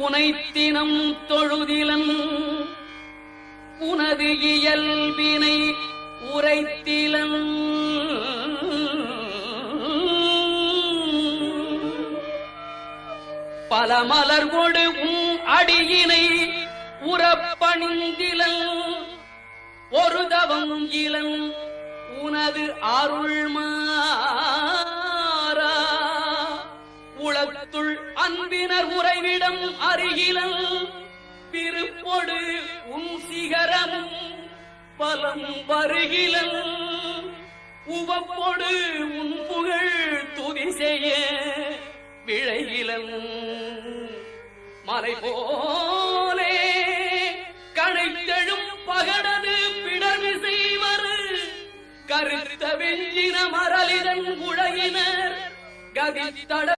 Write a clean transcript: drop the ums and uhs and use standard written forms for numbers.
உனைத்தினம் தொழுதிலன் உனது இயல்பினை உரைத்திலன் பல மலர் கொடு உன் அடியினை உறப்பணிந்திலன் ஒரு தவம் இலன் உனது அருள்மாறா உளத்துள் அன்பினர் உறைவிடம் அருகிலன் விருப்பொடு உன் சிகரமும் பலம் வருகிலன் உவப்பொடு உன் புகழ் துதி செய்ய விழைகிலன் மலை போலே கணைத்தெழும் பகடது பிடர்விசை வரு கருத்த வெஞ்சின மரலிதன் உழையினர் கதித்தட